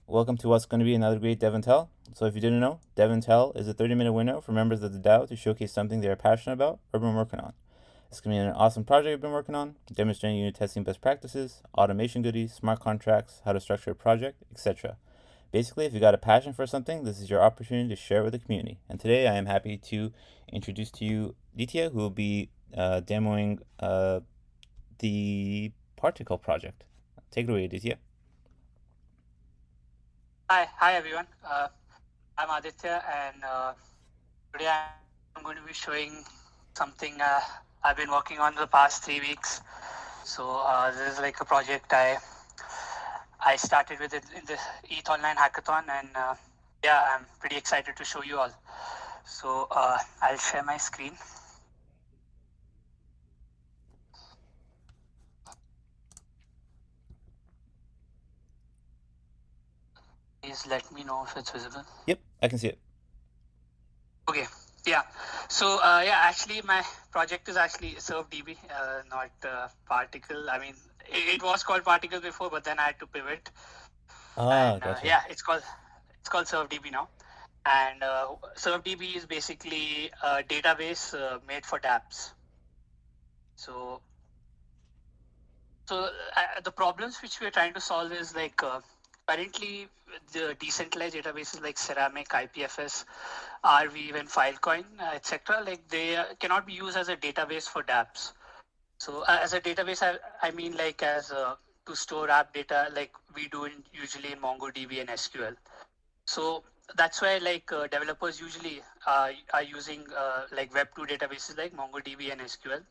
Welcome to what's going to be another great DevNTell. So if you didn't know, DevNTell is a 30-minute window for members of the DAO to showcase something they are passionate about or been working on. It's going to be an awesome project you've been working on, demonstrating unit testing best practices, automation goodies, smart contracts, how to structure a project, etc. Basically, if you got a passion for something, this is your opportunity to share it with the community. And today I am happy to introduce to you Aditya, who will be demoing the particle project. Take it away, Aditya. Hi everyone. I'm Aditya, and today I'm going to be showing something I've been working on the past 3 weeks. So this is like a project I started with it in the ETH Online Hackathon, and yeah, I'm pretty excited to show you all. So I'll share my screen. Please let me know if it's visible. Yep, I can see it. Okay. Yeah. So actually, my project is actually SurfDB, not Particle. I mean, it was called Particle before, but then I had to pivot. And Gotcha. it's called SurfDB now. And SurfDB is basically a database made for dApps. So the problems which we are trying to solve is like currently the decentralized databases like Ceramic, IPFS, Rweave, and Filecoin, etc. Like they cannot be used as a database for dApps. So as a database, I mean like as to store app data like we do usually in MongoDB and SQL. So that's why like developers usually are using like Web2 databases like MongoDB and SQL,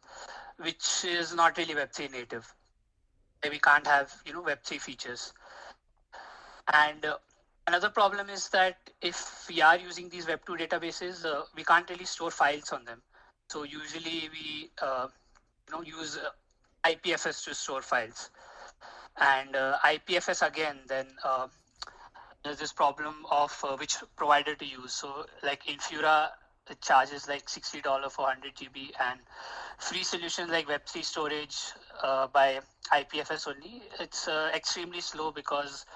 which is not really Web3 native. We can't have Web3 features. And another problem is that if we are using these Web2 databases, we can't really store files on them. So usually we use IPFS to store files. And IPFS again, then there's this problem of which provider to use. So like Infura, it charges like $60 for 100 GB, and free solutions like Web3 storage by IPFS only, it's extremely slow because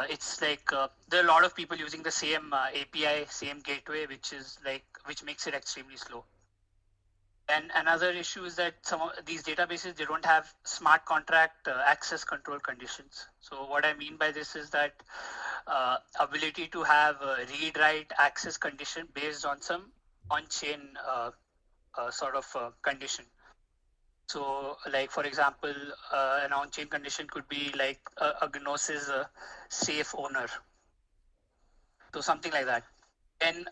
it's like there are a lot of people using the same API, same gateway, which makes it extremely slow. And another issue is that some of these databases, they don't have smart contract access control conditions. So what I mean by this is that ability to have a read-write access condition based on some on-chain sort of condition. So like, for example, an on-chain condition could be like a Gnosis safe owner. So something like that. And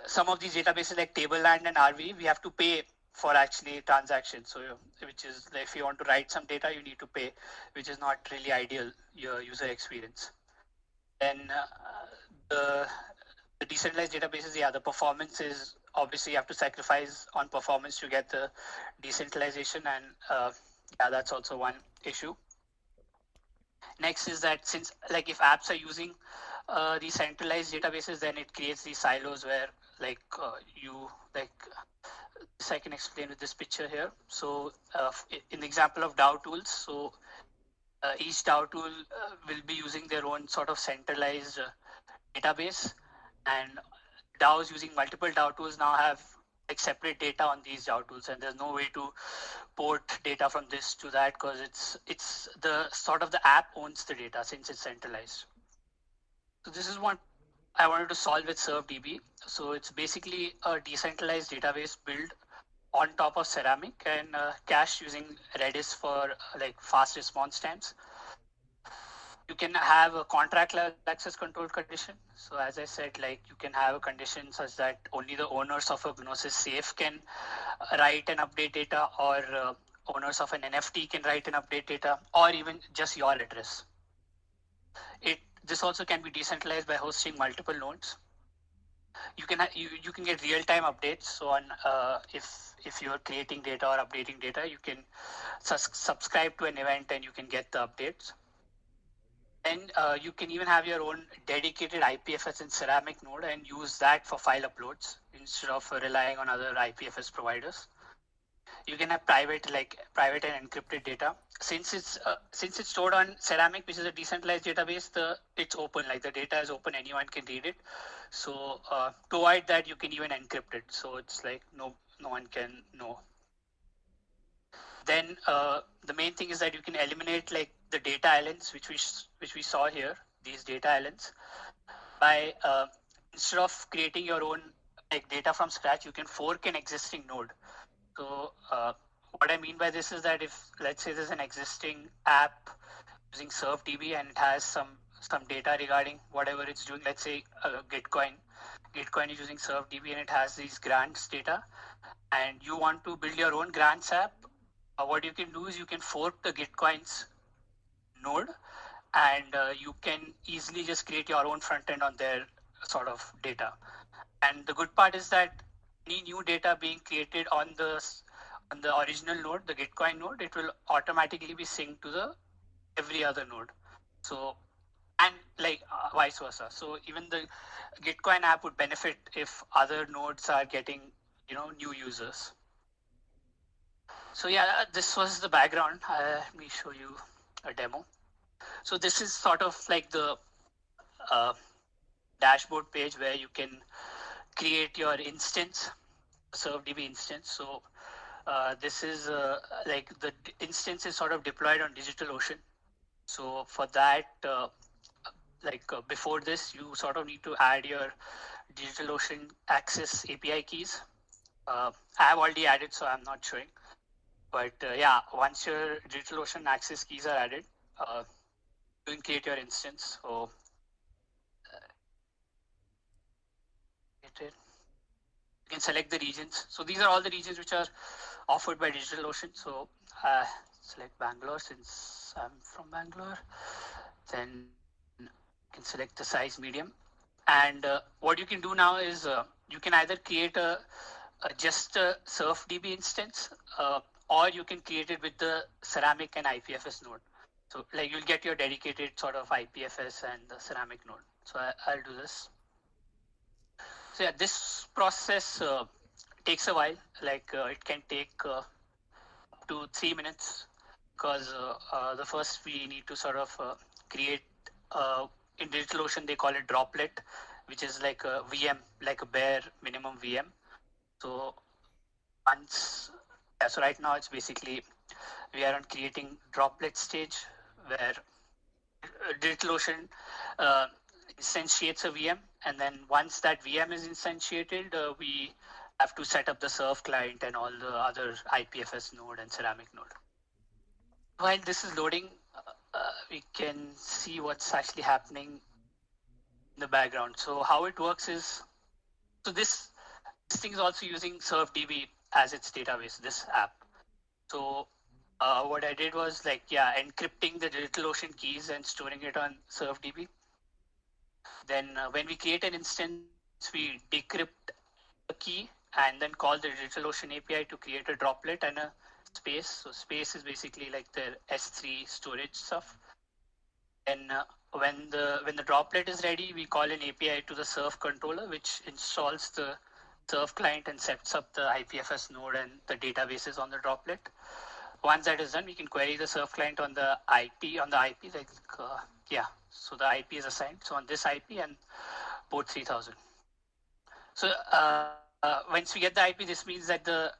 some of these databases like Tableland and Rweave, we have to pay for actually transactions. So which is like, if you want to write some data, you need to pay, which is not really ideal your user experience. Then the decentralized databases, yeah, the performance is obviously you have to sacrifice on performance to get the decentralization, and yeah, that's also one issue. Next is that since like if apps are using these centralized databases, then it creates these silos where like you like this I can explain with this picture here. So in the example of DAO tools, so each DAO tool will be using their own sort of centralized database, and DAOs using multiple DAO tools now have like separate data on these DAO tools, and there's no way to port data from this to that because it's the sort of the app owns the data since it's centralized. So this is what I wanted to solve with SurfDB. So it's basically a decentralized database built on top of Ceramic and cached using Redis for like fast response times. You can have a contract level access control condition. So as I said, like you can have a condition such that only the owners of a Gnosis safe can write and update data, or owners of an NFT can write and update data, or even just your address. This also can be decentralized by hosting multiple nodes. You can get real-time updates. So on if you're creating data or updating data, you can subscribe to an event and you can get the updates. And you can even have your own dedicated IPFS and Ceramic node and use that for file uploads instead of relying on other IPFS providers. you can have private and encrypted data. Since it's stored on Ceramic, which is a decentralized database, it's open, like the data is open, anyone can read it. So to avoid that, you can even encrypt it. So it's like no one can know. Then the main thing is that you can eliminate like the data islands, which we saw here, these data islands, by instead of creating your own like data from scratch, you can fork an existing node. So what I mean by this is that if, let's say, there's an existing app using SurfDB and it has some data regarding whatever it's doing, let's say Gitcoin is using SurfDB and it has these grants data, and you want to build your own grants app, what you can do is you can fork the Gitcoin's node, and you can easily just create your own front end on their sort of data. And the good part is that any new data being created on the original node, the Gitcoin node, it will automatically be synced to the every other node. So, and like vice versa. So even the Gitcoin app would benefit if other nodes are getting new users. So yeah, this was the background. Let me show you a demo. So this is sort of like the dashboard page where you can create your instance, SurfDB instance. So this is like the instance is sort of deployed on DigitalOcean. So for that, before this, you sort of need to add your DigitalOcean access API keys. I have already added, so I'm not showing. But yeah, once your DigitalOcean access keys are added, you can create your instance. So you can select the regions. So these are all the regions which are offered by DigitalOcean. So select Bangalore since I'm from Bangalore. Then you can select the size medium. And what you can do now is you can either create just a SurfDB instance, or you can create it with the Ceramic and IPFS node. So like you'll get your dedicated sort of IPFS and the Ceramic node. So I'll do this. So yeah, this process takes a while. Like it can take up to 3 minutes, because the first we need to sort of create in DigitalOcean they call it droplet, which is like a VM, like a bare minimum VM. So so right now it's basically we are on creating droplet stage where DigitalOcean instantiates a VM, and then once that VM is instantiated, we have to set up the Surf client and all the other IPFS node and Ceramic node. While this is loading, we can see what's actually happening in the background. So how it works is, so this thing is also using SurfDB as its database, this app. So what I did was encrypting the DigitalOcean keys and storing it on SurfDB. Then when we create an instance, we decrypt the key and then call the DigitalOcean API to create a droplet and a space. So space is basically like the S3 storage stuff. And when the droplet is ready, we call an API to the Surf controller, which installs the Surf client and sets up the IPFS node and the databases on the droplet. Once that is done, we can query the Surf client on the IP, so the IP is assigned. So on this IP and port 3000. So once we get the IP, this means that the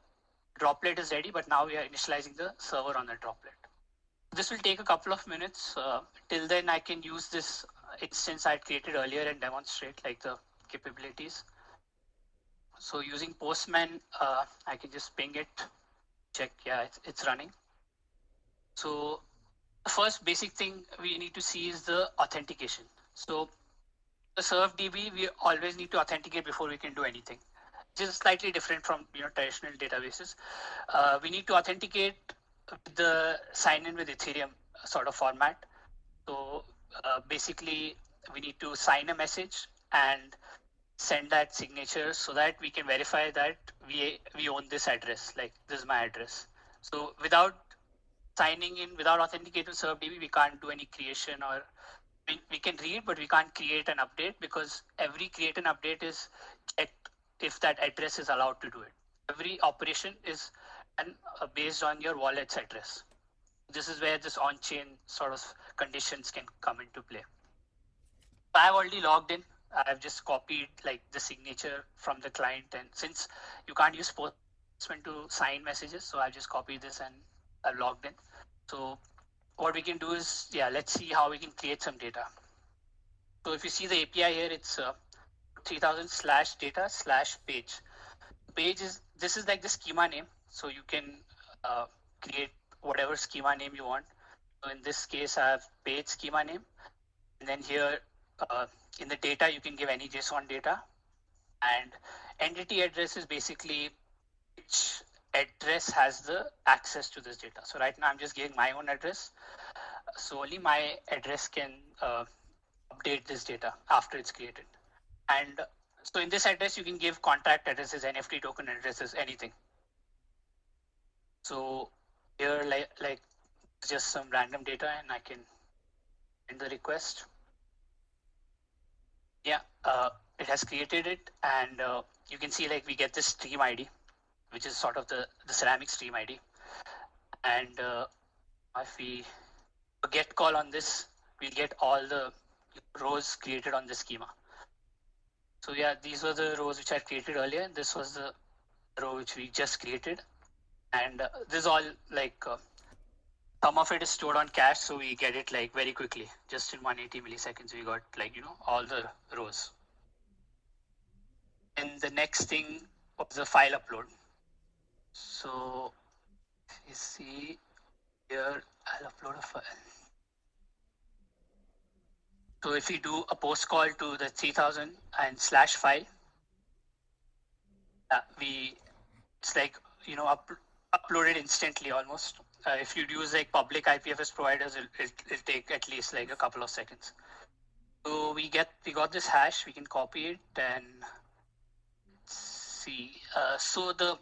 droplet is ready, but now we are initializing the server on the droplet. This will take a couple of minutes. Till then, I can use this instance I created earlier and demonstrate like the capabilities. So using Postman, I can just ping it, check, yeah, it's running. So the first basic thing we need to see is the authentication. So the SurfDB, we always need to authenticate before we can do anything. This is slightly different from traditional databases. We need to authenticate the sign in with Ethereum sort of format. So basically, we need to sign a message and send that signature so that we can verify that we own this address, like this is my address. So without signing in, without authenticating SurfDB, we can't do any creation, or we can read, but we can't create an update, because every create and update is checked if that address is allowed to do it. Every operation is and based on your wallet's address. This is where this on-chain sort of conditions can come into play. I've already logged in. I've just copied like the signature from the client, and since you can't use Postman to sign messages, so I've just copied this and I've logged in. So what we can do is, yeah, let's see how we can create some data. So if you see the API here, it's 3000 slash data slash page. Page is, this is like the schema name, so you can create whatever schema name you want. So in this case, I have page schema name, and then here uh, in the data you can give any JSON data, and entity address is basically which address has the access to this data. So right now I'm just giving my own address, so only my address can update this data after it's created. And so in this address you can give contract addresses, NFT token addresses, anything. So here like just some random data, and I can end the request. Yeah, it has created it, and you can see like we get this stream ID, which is sort of the ceramic stream ID. And if we get call on this, we'll get all the rows created on the schema. So yeah, these were the rows which I created earlier. This was the row which we just created, and this is all like some of it is stored on cache, so we get it like very quickly. Just in 180 milliseconds, we got like all the rows. And the next thing was the file upload. So you see here, I'll upload a file. So if we do a post call to the 3000 and slash file, it's like uploaded instantly almost. If you use like public IPFS providers, it'll take at least like a couple of seconds. So we got this hash. We can copy it and see. So the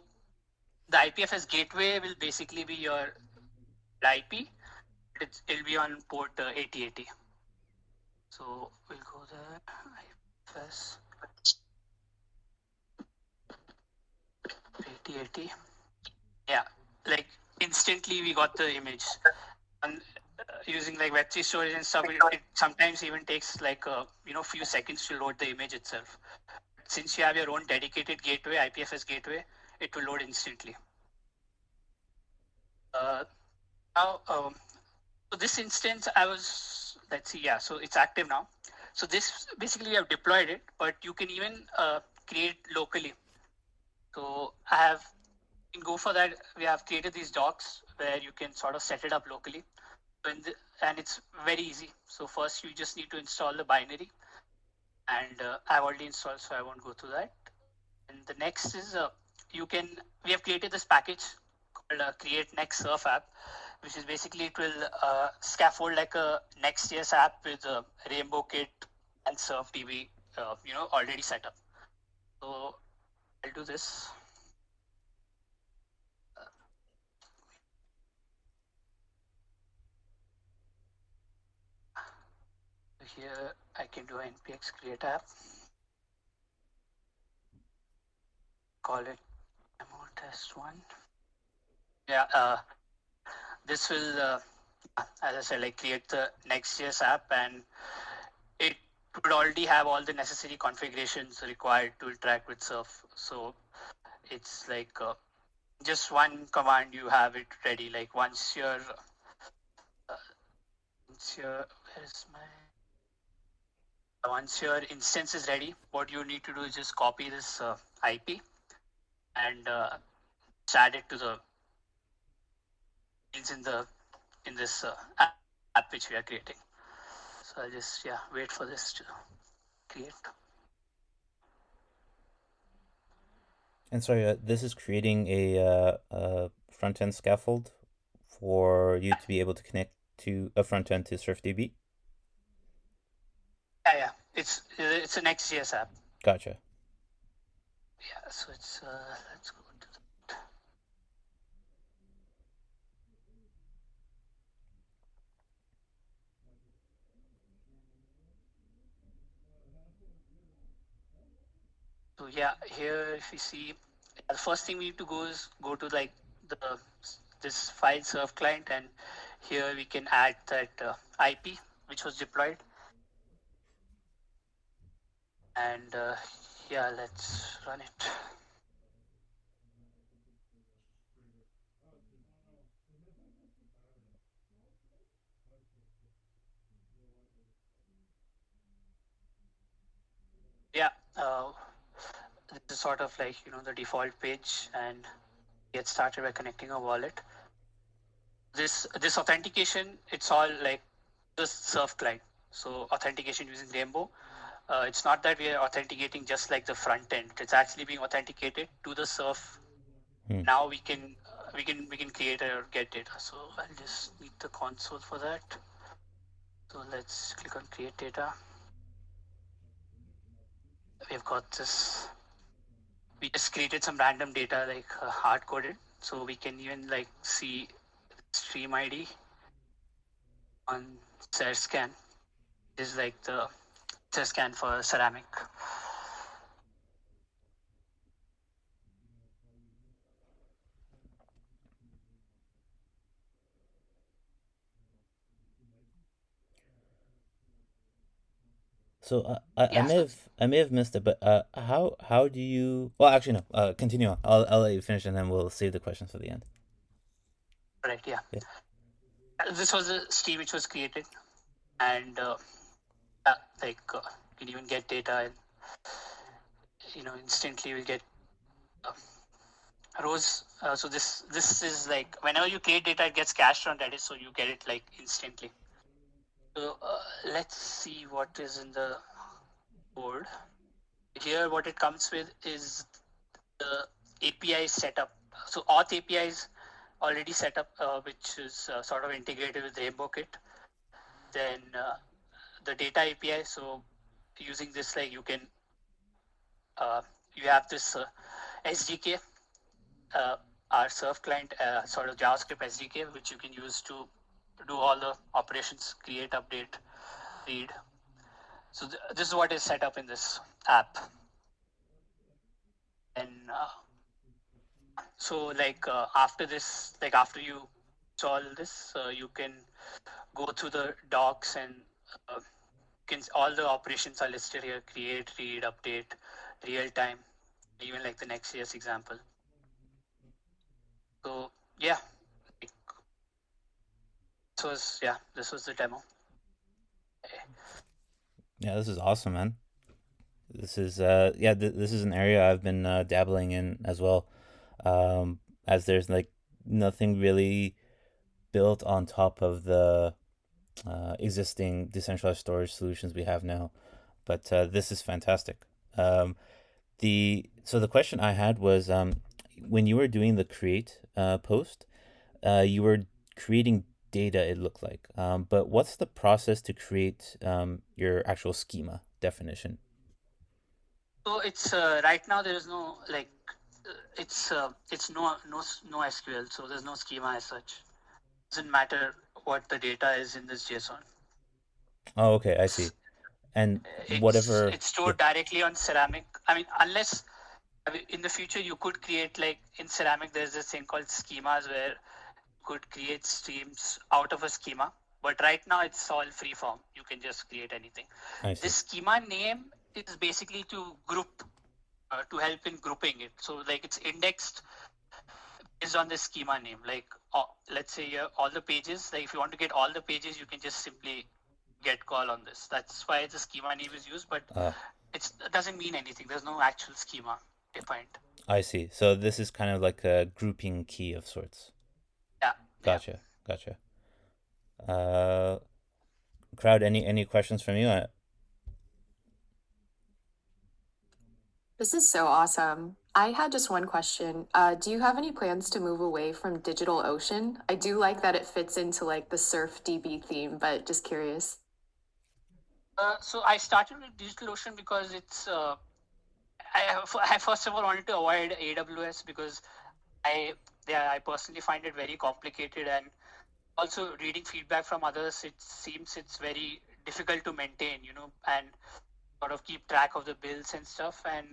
IPFS gateway will basically be your IP. It'll be on port 8080. So we'll go there. IPFS 8080. Yeah, like instantly we got the image. And using like Web3 storage and stuff, it sometimes even takes like a few seconds to load the image itself. Since you have your own dedicated gateway, IPFS gateway, it will load instantly. Now, so this instance, let's see, yeah, so it's active now. So this basically we have deployed it, but you can even create locally. So you can go for that. We have created these docs where you can sort of set it up locally. And it's very easy. So first you just need to install the binary, and I've already installed, so I won't go through that. And the next is we have created this package called create next surf app, which is basically it will scaffold like a Next.js app with Rainbow Kit and SurfDB, already set up. So I'll do this. Here I can do npx create app, call it demo test one. Yeah, this will, as I said, like create the Next.js app, and it would already have all the necessary configurations required to interact with Surf. So it's like just one command, you have it ready. Like once your once your instance is ready, what you need to do is just copy this IP and add it to the fields in this app which we are creating. So I'll just wait for this to create. And sorry, this is creating a front end scaffold for you to be able to connect to a front end to SurfDB. Yeah, it's a Next.js app. Gotcha. Yeah, so it's let's go to that. So yeah, here if you see, the first thing we need to go to like the this file serve client, and here we can add that IP which was deployed. And yeah, let's run it. Yeah, this is sort of like the default page, and get started by connecting a wallet. This authentication, it's all like the surf client. So authentication using Rainbow. It's not that we are authenticating just like the front end. It's actually being authenticated to the surf. Now we can create or get data. So I'll just need the console for that. So let's click on create data. We've got this. We just created some random data like hard coded. So we can even like see stream ID on scan. This is like the scan for ceramic. So Yeah. I may have missed it, but how do you? Well, actually no. Continue on. I'll let you finish, and then we'll save the questions for the end. Right. Yeah. Yeah. This was a stream which was created, and like you can even get data, and instantly we get uh, rows. So this is like whenever you create data, it gets cached on Redis, so you get it like instantly. So let's see what is in the code. Here, what it comes with is the API setup. So Auth API is already set up, which is sort of integrated with RainbowKit. Then the data API. So using this, like you have this SDK, our surf client, sort of JavaScript SDK, which you can use to do all the operations, create, update, read. So this is what is set up in this app. And so like after this, like after you install this, you can go through the docs, and all the operations are listed here: create, read, update, real time, even like the Next.js example. So yeah, like, this was the demo. Yeah, this is awesome, man. This is this is an area I've been dabbling in as well. As there's like nothing really built on top of the existing decentralized storage solutions we have now. But this is fantastic. Um, the question I had was when you were doing the create post, you were creating data. It looked like, but what's the process to create your actual schema definition? So it's right now there is no like it's no SQL, so there's no schema as such. Doesn't matter what the data is in this JSON. Oh, okay, I see. And whatever, It's yeah, stored directly on Ceramic. I mean, unless in the future you could create like in Ceramic, there's this thing called schemas where you could create streams out of a schema. But right now it's all free form. You can just create anything. I see. This schema name is basically to group, to help in grouping it. So like it's indexed based on the schema name. Like let's say all the pages. Like if you want to get all the pages, you can just simply get call on this. That's why the schema name is used, but Uh, it doesn't mean anything. There's no actual schema defined. I see. So this is kind of like a grouping key of sorts. Yeah, yeah. Gotcha. Gotcha. Uh, Crowd, any questions from you? This is so awesome. I had just one question. Do you have any plans to move away from Digitalocean? I do like that it fits into like the SurfDB theme, but just curious. So I started with DigitalOcean because it's. I first of all wanted to avoid AWS because I personally find it very complicated, and also reading feedback from others, it seems it's very difficult to maintain, and sort of keep track of the bills and stuff. And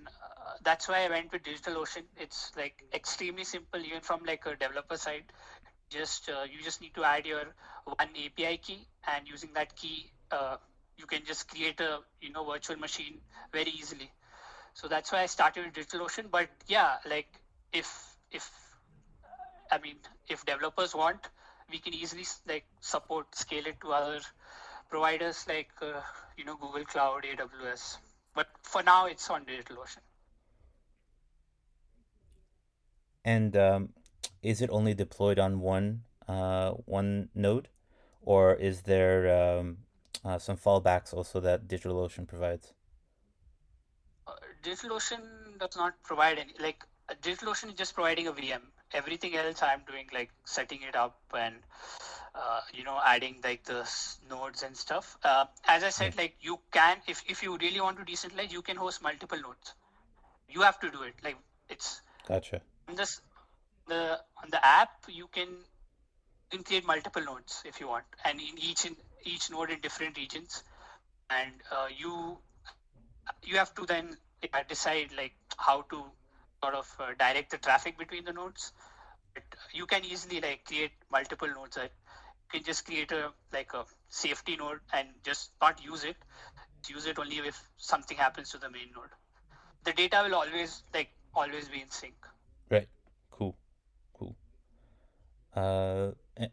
that's why I went with DigitalOcean. It's like extremely simple, even from like a developer side. Just you just need to add your one API key, and using that key, you can just create a virtual machine very easily. So that's why I started with DigitalOcean. But yeah, like if I mean if developers want, we can easily like support scale it to other providers like Google Cloud, AWS. But for now, it's on DigitalOcean. And is it only deployed on one node, or is there some fallbacks also that DigitalOcean provides? DigitalOcean does not provide any like DigitalOcean is just providing a VM. Everything else I'm doing like setting it up and adding like the nodes and stuff. As I Yeah, said, like you can if you really want to decentralize, you can host multiple nodes. You have to do it. Like it's gotcha. on this on the app you can create multiple nodes if you want, and in each node in different regions, and you have to then decide like how to sort of direct the traffic between the nodes. But you can easily like create multiple nodes. You can just create a like a safety node and just not use it. Use it only if something happens to the main node. The data will always be in sync. Right. Cool. Cool.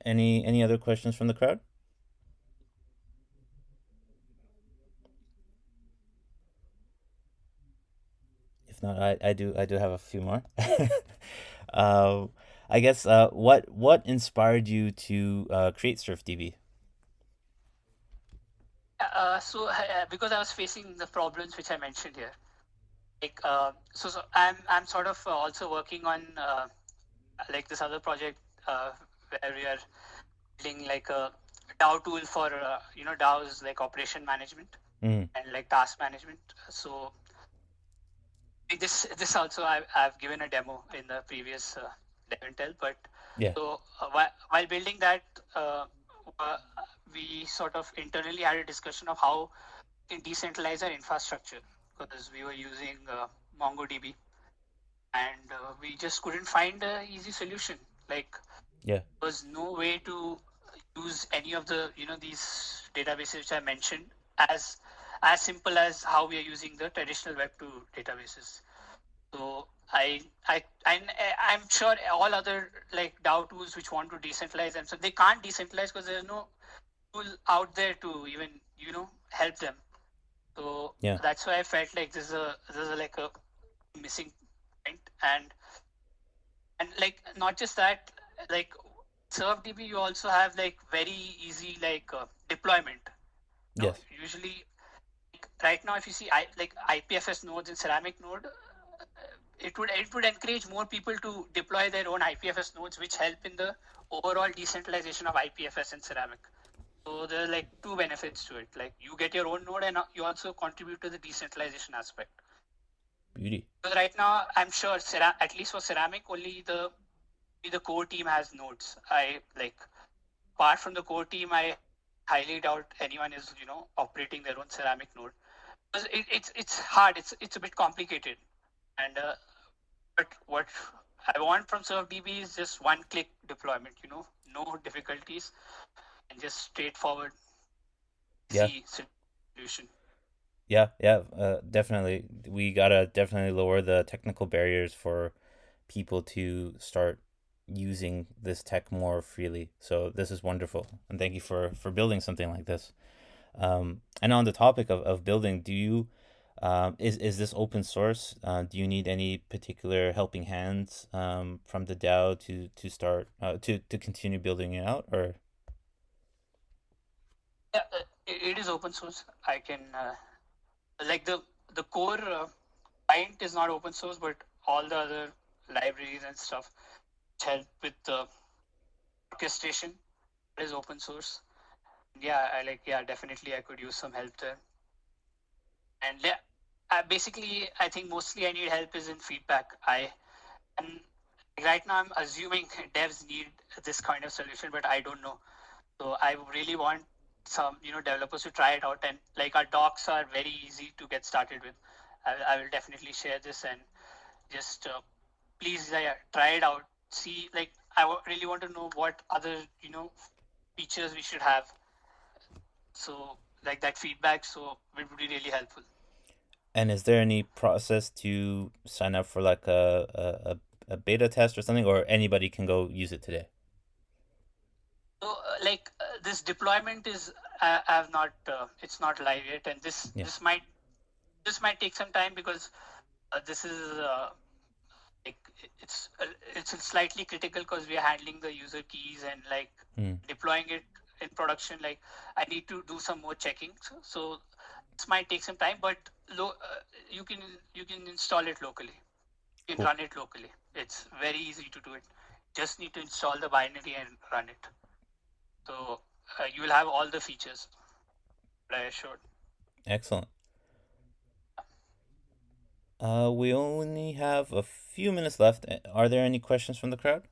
Any other questions from the crowd? If not, I do have a few more. uh, I guess what inspired you to create SurfDB? Because I was facing the problems which I mentioned here, like so I'm sort of also working on like this other project where we are building like a DAO tool for DAOs like operation management Mm, and like task management. So this also I've given a demo in the previous DevNTell, but yeah. so while building that, uh, uh, we sort of internally had a discussion of how we can decentralize our infrastructure because we were using MongoDB, and we just couldn't find an easy solution. Like Yeah. there was no way to use any of the these databases which I mentioned as as simple as how we are using the traditional Web2 databases. So I'm sure all other like DAO tools which want to decentralize them, so they can't decentralize because there's no tool out there to even help them. So Yeah. that's why I felt like this is like a missing point, and like not just that, like SurfDB you also have like very easy like deployment. Yes. Usually like, right now if you see like IPFS nodes and Ceramic node, it would encourage more people to deploy their own IPFS nodes, which help in the overall decentralization of IPFS and Ceramic. So there are like two benefits to it. Like you get your own node, and you also contribute to the decentralization aspect. Beauty. Because right now, I'm sure at least for Ceramic, only the core team has nodes. I like apart from the core team, I highly doubt anyone is operating their own Ceramic node. Because it's hard. It's a bit complicated, and but what I want from SurfDB is just one-click deployment. No difficulties and just straightforward, Yeah. easy solution. Yeah. Yeah. Definitely. We gotta definitely lower the technical barriers for people to start using this tech more freely. So this is wonderful, and thank you for building something like this. And on the topic of building, do you is this open source? Do you need any particular helping hands from the DAO to start to continue building it out, or Yeah, it is open source. I can like the core client is not open source, but all the other libraries and stuff which help with the orchestration is open source. Yeah, definitely I could use some help there. And yeah, basically I think mostly I need help is in feedback. And right now I'm assuming devs need this kind of solution, but I don't know. So I really want some developers to try it out, and like our docs are very easy to get started with. I will definitely share this, and just please try it out. See, like really want to know what other features we should have. So like that feedback, so it would be really helpful. And is there any process to sign up for like a beta test or something, or anybody can go use it today? So this deployment is I have not it's not live yet, and this Yeah. this might take some time because this is like it's slightly critical because we are handling the user keys and like deploying it in production. Like I need to do some more checking, so this might take some time, but you can install it locally. You can Cool. run it locally. It's very easy to do it. Just need to install the binary and run it. So you will have all the features that I showed. Excellent. We only have a few minutes left. Are there any questions from the crowd?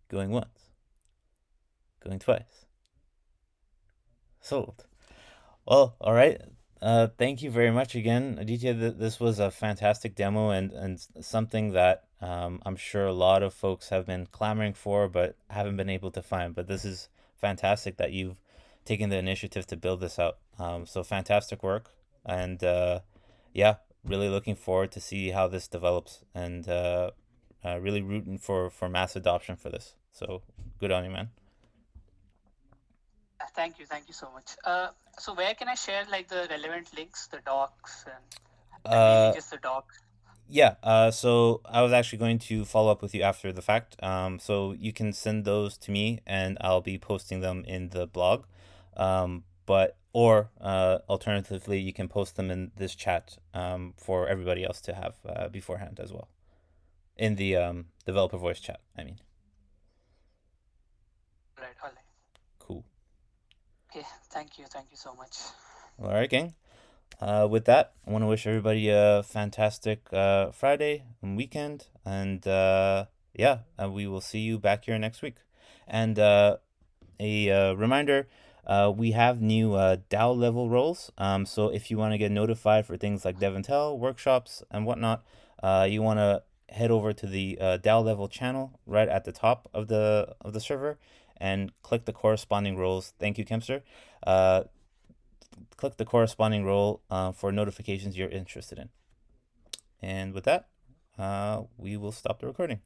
Going once. Going twice. Sold. Well, all right. Thank you very much again, Aditya. This was a fantastic demo and something that I'm sure a lot of folks have been clamoring for but haven't been able to find. But this is fantastic that you've taken the initiative to build this out. So fantastic work. And yeah, really looking forward to see how this develops and really rooting for mass adoption for this. So good on you, man. Thank you so much. So where can I share like the relevant links, the docs, and mainly just the docs? Yeah, so I was actually going to follow up with you after the fact. So you can send those to me and I'll be posting them in the blog. Or alternatively, you can post them in this chat for everybody else to have beforehand as well. In the developer voice chat, I mean. All right. Cool. Okay, thank you so much. All right, gang. With that, I want to wish everybody a fantastic Friday and weekend. And yeah, we will see you back here next week. And a reminder, we have new DAO level roles. So if you want to get notified for things like DevNTell, workshops, and whatnot, you want to head over to the DAO level channel right at the top of the server and click the corresponding roles. Thank you, Kempster. Click the corresponding role for notifications you're interested in. And with that, we will stop the recording.